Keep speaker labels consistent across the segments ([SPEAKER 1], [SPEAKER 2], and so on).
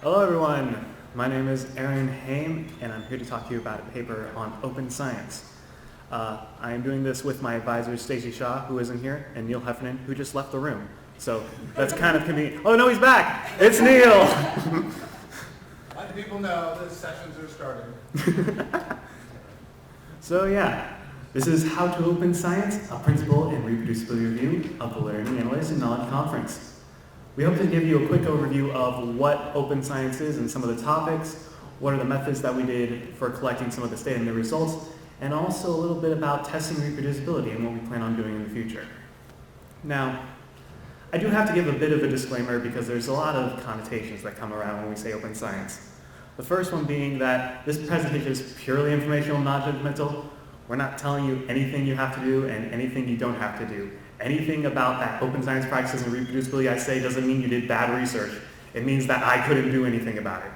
[SPEAKER 1] Hello everyone, my name is Haim and I'm here to talk to you about a paper on open science. I am doing this with my advisors Stacy Shaw, who isn't here, and Neil Heffernan, who just left the room. So that's kind of convenient. Oh no, he's back! It's Neil!
[SPEAKER 2] Let people know the sessions are starting.
[SPEAKER 1] So yeah, this is How to Open Science, a principle and reproducibility review of the Learning, Analytics, and Knowledge Conference. We hope to give you a quick overview of what open science is and some of the topics, what are the methods that we did for collecting some of this data and the results, and also a little bit about testing reproducibility and what we plan on doing in the future. Now, I do have to give a bit of a disclaimer because there's a lot of connotations that come around when we say open science. The first one being that this presentation is purely informational, not judgmental. We're not telling you anything you have to do and anything you don't have to do. Anything about that open science practices and reproducibility I say doesn't mean you did bad research. It means that I couldn't do anything about it.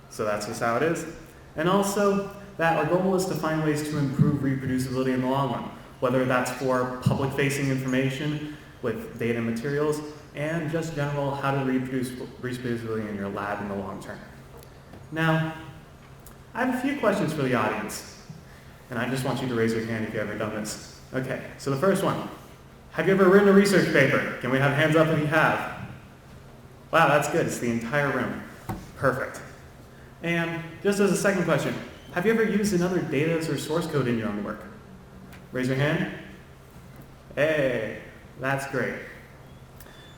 [SPEAKER 1] So that's just how it is. And also that our goal is to find ways to improve reproducibility in the long run, whether that's for public-facing information with data and materials, and just general how to reproduce reproducibility in your lab in the long term. Now, I have a few questions for the audience, and I just want you to raise your hand if you've ever done this. Okay, so the first one. Have you ever written a research paper? Can we have hands up if you have? Wow, that's good. It's the entire room. Perfect. And just as a second question, have you ever used another data or source code in your own work? Raise your hand. Hey, that's great.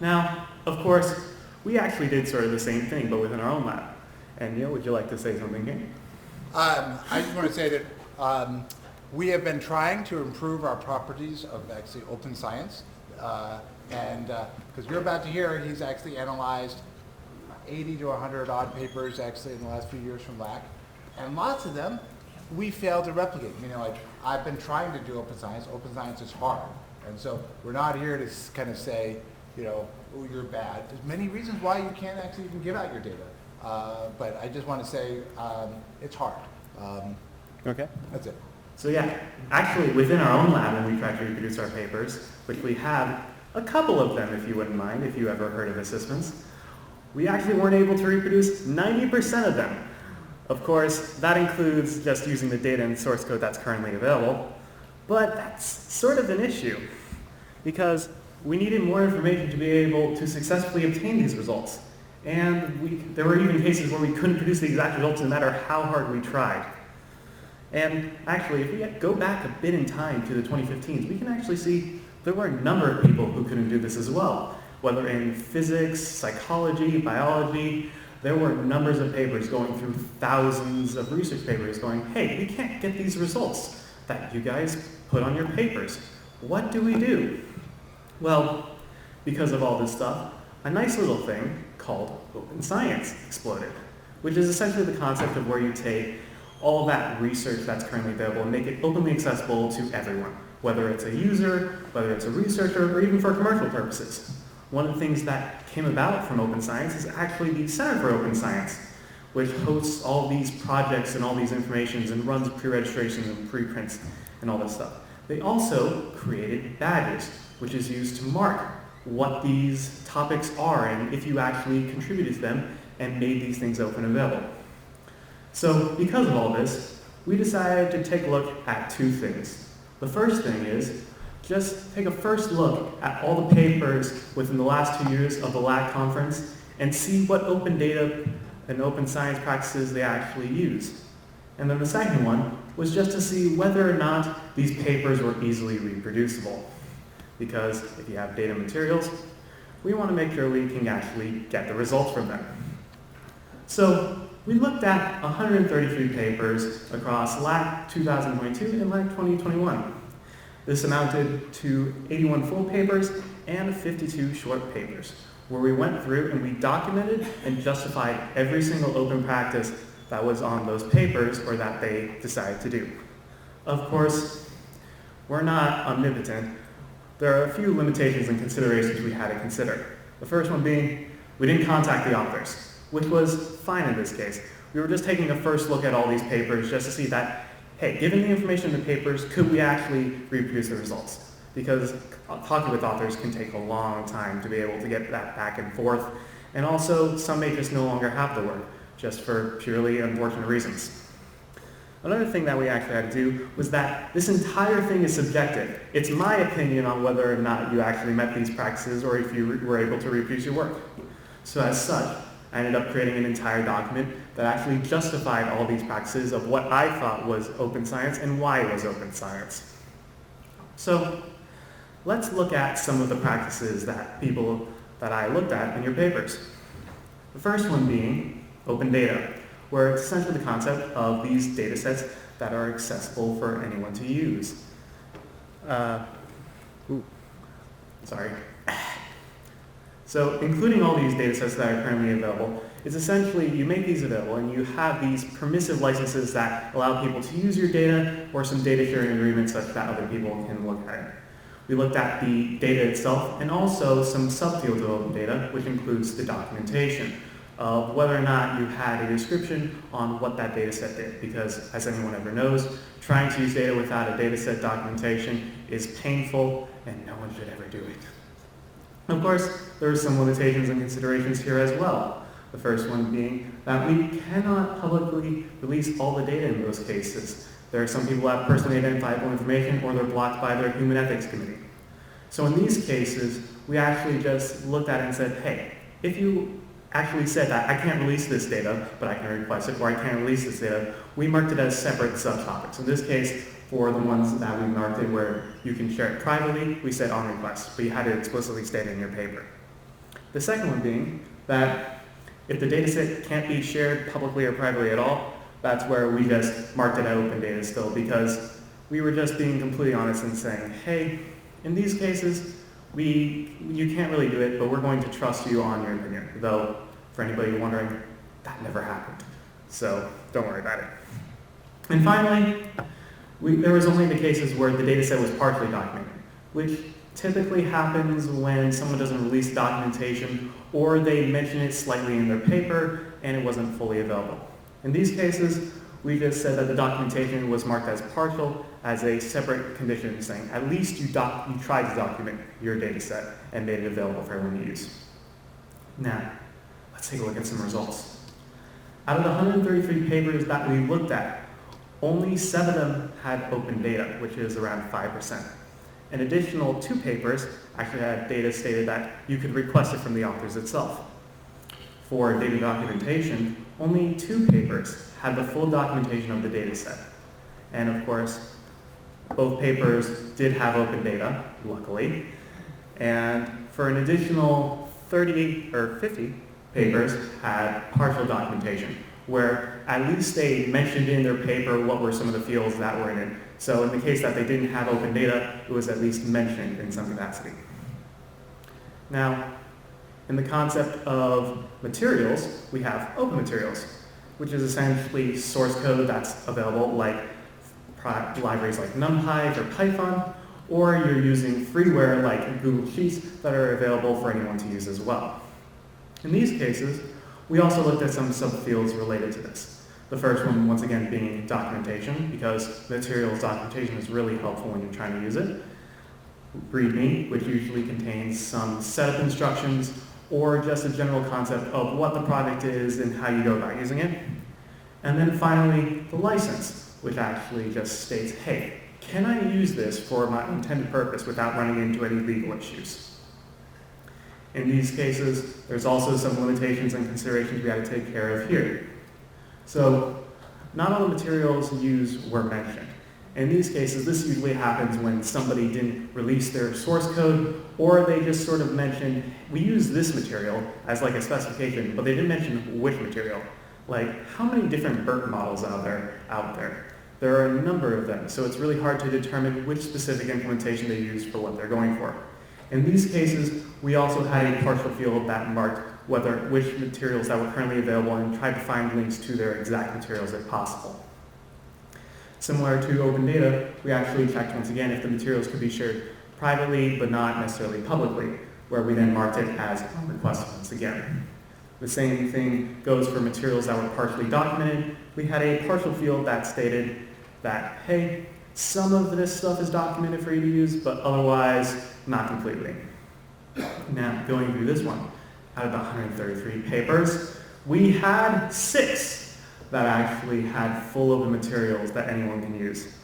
[SPEAKER 1] Now, of course, we actually did sort of the same thing, but within our own lab. And Neil, would you like to say something here?
[SPEAKER 2] I just want to say that we have been trying to improve our properties of actually open science, and because you're about to hear, he's actually analyzed 80 to 100 odd papers actually in the last few years from LAC, and lots of them we failed to replicate. You know, like I've been trying to do open science. Open science is hard, and so we're not here to kind of say, you know, oh, you're bad. There's many reasons why you can't actually even give out your data, but I just want to say it's hard.
[SPEAKER 1] Okay.
[SPEAKER 2] That's it.
[SPEAKER 1] So yeah, actually within our own lab when we try to reproduce our papers, which we have a couple of them if you wouldn't mind, if you ever heard of assessments, we actually weren't able to reproduce 90% of them. Of course, that includes just using the data and source code that's currently available, but that's sort of an issue because we needed more information to be able to successfully obtain these results. And there were even cases where we couldn't produce the exact results no matter how hard we tried. And actually, if we go back a bit in time to the 2015s, we can actually see there were a number of people who couldn't do this as well. Whether in physics, psychology, biology, there were numbers of papers going through thousands of research papers going, hey, we can't get these results that you guys put on your papers. What do we do? Well, because of all this stuff, a nice little thing called open science exploded, which is essentially the concept of where you take all that research that's currently available and make it openly accessible to everyone, whether it's a user, whether it's a researcher, or even for commercial purposes. One of the things that came about from open science is actually the Center for Open Science, which hosts all these projects and all these informations and runs pre-registrations and preprints and all this stuff. They also created badges, which is used to mark what these topics are and if you actually contributed to them and made these things open and available. So because of all this, we decided to take a look at two things. The first thing is just take a first look at all the papers within the last 2 years of the LAC conference and see what open data and open science practices they actually use. And then the second one was just to see whether or not these papers were easily reproducible. Because if you have data materials, we want to make sure we can actually get the results from them. So we looked at 133 papers across LAC 2022 and LAC 2021. This amounted to 81 full papers and 52 short papers, where we went through and we documented and justified every single open practice that was on those papers or that they decided to do. Of course, we're not omnipotent. There are a few limitations and considerations we had to consider. The first one being, we didn't contact the authors, which was fine in this case. We were just taking a first look at all these papers just to see that, hey, given the information in the papers, could we actually reproduce the results? Because talking with authors can take a long time to be able to get that back and forth And also, some may just no longer have the work, just for purely unfortunate reasons. Another thing that we actually had to do was that this entire thing is subjective. It's my opinion on whether or not you actually met these practices or if you were able to reproduce your work. So as such, I ended up creating an entire document that actually justified all these practices of what I thought was open science and why it was open science. So let's look at some of the practices that I looked at in your papers. The first one being open data, where it's essentially the concept of these data sets that are accessible for anyone to use. Sorry. So including all these data sets that are currently available, is essentially you make these available and you have these permissive licenses that allow people to use your data or some data sharing agreements such that other people can look at it. We looked at the data itself and also some subfields of open data, which includes the documentation of whether or not you had a description on what that data set did. Because as anyone ever knows, trying to use data without a data set documentation is painful and no one should ever do it. Of course, there are some limitations and considerations here as well. The first one being that we cannot publicly release all the data in those cases. There are some people who have personally identifiable information or they're blocked by their human ethics committee. So in these cases, we actually just looked at it and said, hey, if you actually said that I can't release this data, but I can request it, or I can't release this data, we marked it as separate subtopics. In this case, for the ones that we marked it where you can share it privately, we said on request, but you had it explicitly stated in your paper. The second one being that if the data set can't be shared publicly or privately at all, that's where we just marked it as open data still, because we were just being completely honest and saying, hey, in these cases, you can't really do it, but we're going to trust you on your opinion. Though, for anybody wondering, that never happened. So don't worry about it. And finally, there was only the cases where the data set was partially documented, which typically happens when someone doesn't release documentation or they mention it slightly in their paper and it wasn't fully available. In these cases, we just said that the documentation was marked as partial as a separate condition saying at least you tried to document your data set and made it available for everyone to use. Now, let's take a look at some results. Out of the 133 papers that we looked at, only 7 of them had open data, which is around 5%. An additional 2 papers actually had data stated that you could request it from the authors itself. For data documentation, only 2 papers had the full documentation of the data set. And of course, both papers did have open data, luckily. And for an additional 38 or 50 papers had partial documentation, where at least they mentioned in their paper what were some of the fields that were in it. So in the case that they didn't have open data, it was at least mentioned in some capacity. Now, in the concept of materials, we have open materials, which is essentially source code that's available like libraries like NumPy or Python, or you're using freeware like Google Sheets that are available for anyone to use as well. In these cases, we also looked at some subfields related to this. The first one, once again, being documentation, because materials documentation is really helpful when you're trying to use it. README, which usually contains some setup instructions or just a general concept of what the product is and how you go about using it. And then finally, the license, which actually just states, hey, can I use this for my intended purpose without running into any legal issues? In these cases, there's also some limitations and considerations we had to take care of here. So, not all the materials used were mentioned. In these cases, this usually happens when somebody didn't release their source code, or they just sort of mentioned, we use this material as like a specification, but they didn't mention which material. Like, how many different BERT models out there? There are a number of them, so it's really hard to determine which specific implementation they use for what they're going for. In these cases, we also had a partial field that marked which materials that were currently available and tried to find links to their exact materials if possible. Similar to open data, we actually checked once again if the materials could be shared privately but not necessarily publicly, where we then marked it as on request once again. The same thing goes for materials that were partially documented. We had a partial field that stated that, hey, some of this stuff is documented for you to use, but otherwise not completely. Now, going through this one, out of the 133 papers, we had 6 that actually had full open materials that anyone can use.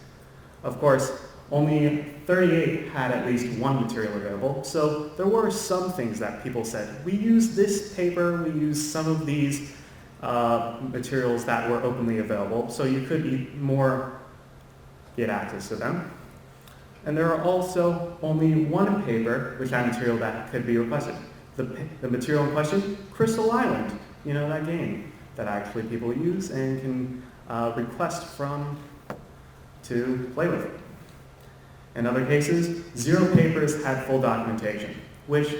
[SPEAKER 1] Of course, only 38 had at least one material available, so there were some things that people said, we used this paper, we used some of these materials that were openly available, so you could get access to them. And there are also only one paper which had material that could be requested. The material in question, Crystal Island, you know, that game that actually people use and can request from to play with. In other cases, 0 papers had full documentation, which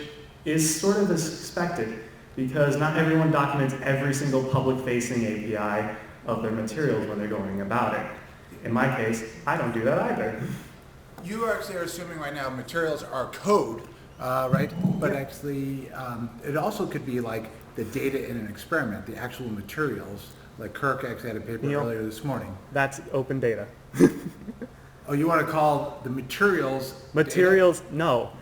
[SPEAKER 1] is sort of expected because not everyone documents every single public-facing API of their materials when they're going about it. In my case, I don't do that either.
[SPEAKER 2] You actually are assuming right now materials are code, right? But actually, it also could be like the data in an experiment, the actual materials. Like Kirk actually had a paper earlier this morning.
[SPEAKER 1] That's open data.
[SPEAKER 2] Oh, you want to call the materials...
[SPEAKER 1] Materials, no.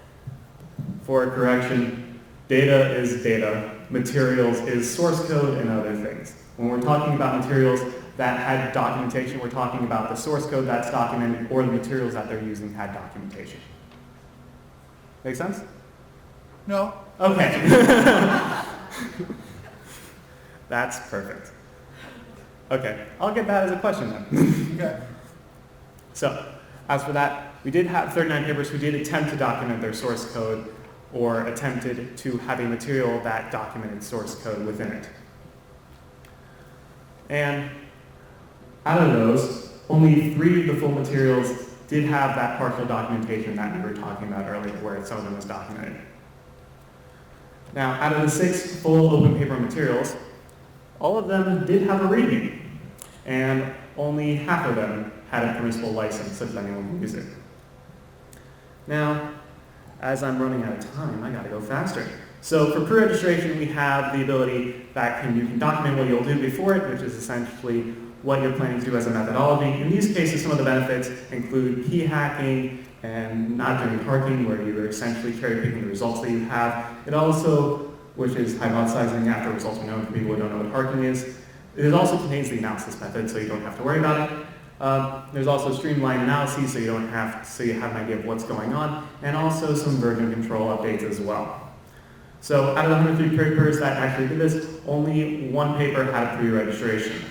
[SPEAKER 1] For correction, data is data. Materials is source code and other things. When we're talking about materials that had documentation, we're talking about the source code that's documented or the materials that they're using had documentation. Make sense?
[SPEAKER 2] No.
[SPEAKER 1] Okay. That's perfect. Okay, I'll get that as a question then.
[SPEAKER 2] Okay.
[SPEAKER 1] So, as for that, we did have 39 papers who did attempt to document their source code or attempted to have a material that documented source code within it. And out of those, only 3 of the full materials did have that partial documentation that we were talking about earlier, where some of them was documented. Now, out of the 6 full open paper materials, all of them did have a README, and only half of them had a permissible license such that anyone can use it. Now, as I'm running out of time, I gotta go faster. So for pre-registration, we have the ability that you can document what you'll do before it, which is essentially what you're planning to do as a methodology. In these cases, some of the benefits include key hacking and not doing parking, where you're essentially cherry-picking the results that you have. It also, which is hypothesizing after results are known for people who don't know what parking is. It also contains the analysis method, so you don't have to worry about it. There's also streamlined analyses, so you have an idea of what's going on, and also some version control updates as well. So out of the 103 papers that actually did this, only 1 paper had a pre-registration,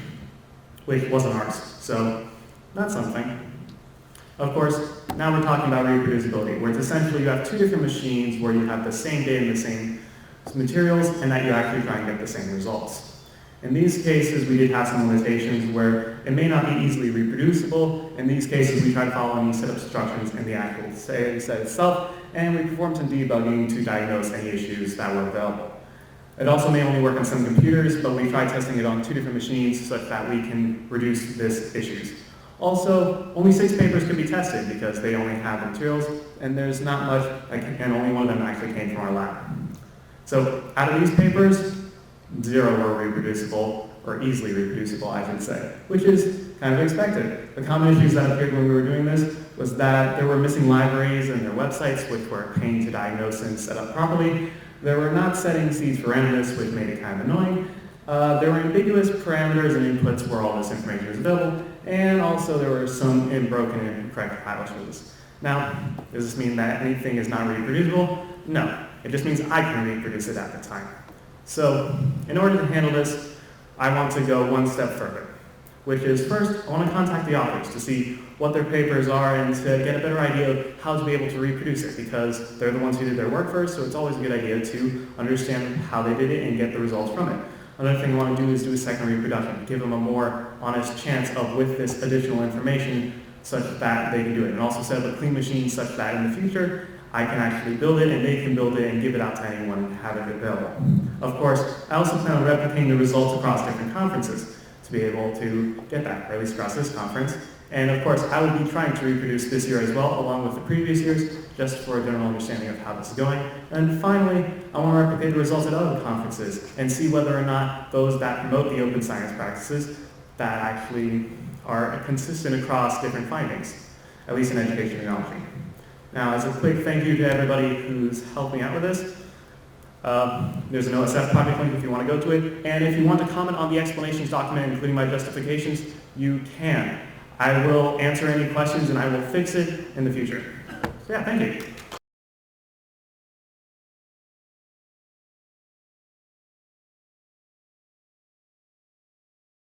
[SPEAKER 1] which wasn't ours. So that's something. Of course, now we're talking about reproducibility, where it's essentially you have 2 different machines where you have the same data and the same materials, and that you actually try and get the same results. In these cases, we did have some limitations where it may not be easily reproducible. In these cases, we tried following setup instructions in the actual set itself, and we performed some debugging to diagnose any issues that were available. It also may only work on some computers, but we tried testing it on 2 different machines such that we can reduce these issues. Also, only 6 papers could be tested because they only have the materials, and there's not much, and only one of them actually came from our lab. So out of these papers, 0 were reproducible, or easily reproducible, I should say, which is kind of expected. The common issues that appeared when we were doing this was that there were missing libraries in their websites, which were a pain to diagnose and set up properly. There were not setting seeds for randomness, which made it kind of annoying. There were ambiguous parameters and inputs where all this information is available, and also there were some broken and incorrect publishes. Now, does this mean that anything is not reproducible? No. It just means I can reproduce it at the time. So, in order to handle this, I want to go one step further, which is first, I want to contact the authors to see what their papers are and to get a better idea of how to be able to reproduce it, because they're the ones who did their work first, so it's always a good idea to understand how they did it and get the results from it. Another thing I want to do is do a second reproduction, give them a more honest chance of with this additional information such that they can do it, and also set up a clean machine such that in the future, I can actually build it and they can build it and give it out to anyone and have it available. Of course, I also plan on replicating the results across different conferences to be able to get that, or at least across this conference. And of course, I will be trying to reproduce this year as well, along with the previous years, just for a general understanding of how this is going. And finally, I want to replicate the results at other conferences and see whether or not those that promote the open science practices that actually are consistent across different findings, at least in education technology. Now, as a quick thank you to everybody who's helped me out with this, There's an OSF project link if you want to go to it. And if you want to comment on the explanations document, including my justifications, you can. I will answer any questions and I will fix it in the future. So yeah, thank you.